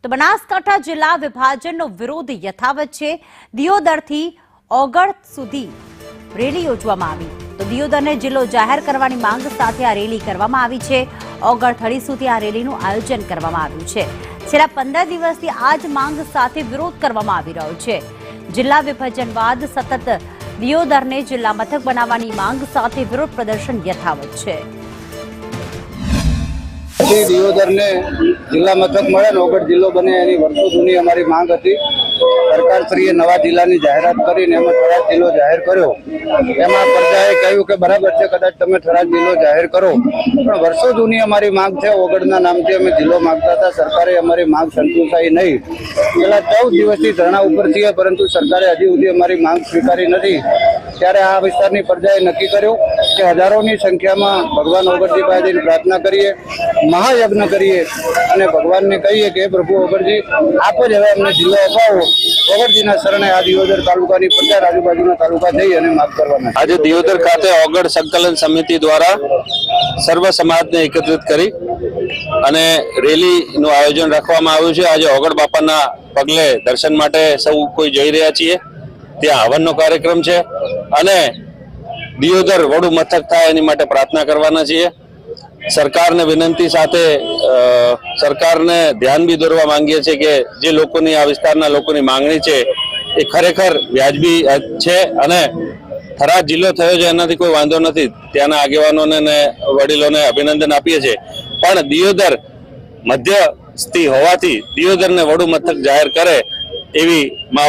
તો બનાસકાંઠા જિલ્લા વિભાજનનો વિરોધ યથાવત છે। દિયોદરથી ઓગળ સુધી રેલી યોજવામાં આવી તો દિયોદરને જિલ્લો જાહેર કરવાની માંગ સાથે આ રેલી કરવામાં આવી છે। ઓગળ થડી સુધી આ રેલીનું આયોજન કરવામાં આવ્યું છે। છેલ્લા 15 દિવસથી આ જ માંગ સાથે વિરોધ કરવામાં આવી રહ્યો છે। જિલ્લા વિભાજન બાદ સતત દિયોદરને જિલ્લા મથક બનાવવાની માંગ સાથે વિરોધ પ્રદર્શન યથાવત છે। दियोदर ने जिला मथक मळे ओगढ़ जिल्लो बने एनी वर्षो जूनी अमारी मांग हती। सरकारश्रीए नवा जिल्लानी जाहेरात करीने एमां थराद जिल्लो जाहेर कर्यो। एमां प्रजाए कह्युं के बराबर छे, कदाच तमे थराद जिल्लो जाहेर करो, पण वर्षो जूनी अमारी मांग छे। ओगढ़ना नामथी अमे जिल्लो मांगता हता, सरकारे अमारी मांग संतोषाई नहीं। छेल्ला 14 दिवसथी धरણા ઉપર છીએ, પરંતુ સરકારે હજી સુધી અમારી માંગ સ્વીકારી નથી। ત્યારે આ વિસ્તારની પ્રજાએ નક્કી કર્યું કે હજારોની સંખ્યામાં ભગવાન ઓગળજી પાસે પ્રાર્થના કરીએ, महायज्ञ करिए અને ભગવાનને કહીએ કે પ્રભુ ઓગળજી આપ જ હવે અમને જિલ્લો અપાવો। ઓગળજીના શરણે આ દિયોદર તાલુકાની પ્રજા આજુબાજુના તાલુકા જઈ અને માફ કરવાના। આજે દિયોદર ખાતે ઓગળ સંકલન સમિતિ દ્વારા સર્વ સમાજને એકત્રિત કરી અને રેલીનું આયોજન રાખવામાં આવ્યું છે। આજે ઓગળ બાપાના પગલે દર્શન માટે સૌ કોઈ જઈ રહ્યા છીએ। ત્યાં હવનનો કાર્યક્રમ છે અને દિયોદર વડુ મથક થાય એની માટે પ્રાર્થના કરવાના છીએ। सरकारने विनंती साथे सरकारने ध्यान भी दौरवा मांगीए छे के जे लोकोनी आ विस्तारना लोकोनी मांगणी छे ए खरेखर व्याजबी छे अने थराद जिल्लो थयो छे एनाथी कोई वांधो नथी। त्याना आगेवानोने ने वडीलोने अभिनंदन आपीए छे, पण दियोदर मध्यस्थी होवाथी दियोदरने वडु मथक जाहेर करे एवी मां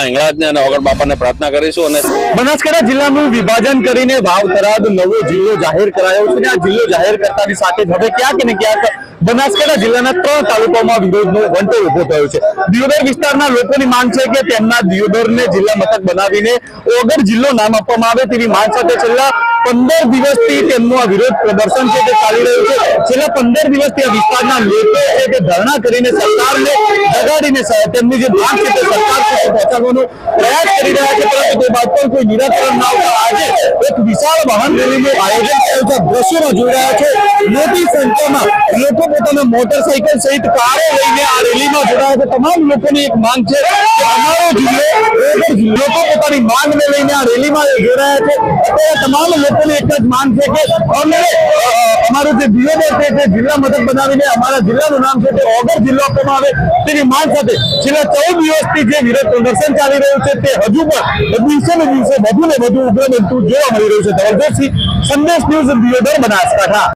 हिंगळाजने अने ओगळ बापाने प्रार्थना करीशुं। अने बनासकांठा जिल्लानुं विभाजन करीने वाव थराद नवो जिल्लो जाहेर करायो छे। आ जिल्लो जाहेर करतानी साथे हवे क्यांक ने क्यांक बनासकांठा जिल्लाना 3 तालुकाओमां विरोधनो वंटो उभो थयो छे। दियोदर विस्ताરના લોકોની માંગ છે કે તેમના દિયોદરને જિલ્લા મથક બનાવીને ઓગળ જિલ્લો નામ આપવામાં આવે તેવી માંગ સાથે છેલ્લા 15 દિવસથી તેમનું આ વિરોધ પ્રદર્શન છે તે ચાલી રહ્યું છે। છેલ્લા 15 દિવસથી આ વિસ્તારના લોકો છે તે ધરણા કરીને સરકારને જગાડીને તેમની જે માંગ છે તે સરકાર સુધી પહોંચાડવાનો પ્રયાસ કરી રહ્યા છે, પરંતુ તે બાદ પણ કોઈ નિરાકરણ ન આવતા આજે એક વિશાળ વાહન રેલીનું આયોજન થયું છે। દ્રશ્યોમાં જોઈ રહ્યા છે મોટી સંખ્યામાં લોકો પોતાના મોટરસાઇકલ સહિત કારો લઈને આ રેલીમાં જોડાયા છે। તમામ લોકોની એક માંગ છે કે અમારો જિલ્લો લોકો પોતાની માંગને લઈને આ રેલીમાં જોડાયા છે। અત્યારે તમામ લોકોની એક જ માંગ છે કે અમને અમારું જે દિયોદર છે તે જિલ્લા મથક બનાવીને અમારા જિલ્લાનું નામ છે તે ઓગળ જિલ્લો આપવામાં આવે તેની માંગ સાથે છેલ્લા 14 દિવસથી જે વિરોધ પ્રદર્શન ચાલી રહ્યું છે તે હજુ પણ દિવસે ને દિવસે વધુ ને વધુ ઉગ્ર બનતું જોવા મળી રહ્યું છે। જબરદસ્ત સંદેશ ન્યૂઝ દિયોદર બનાસકાંઠા।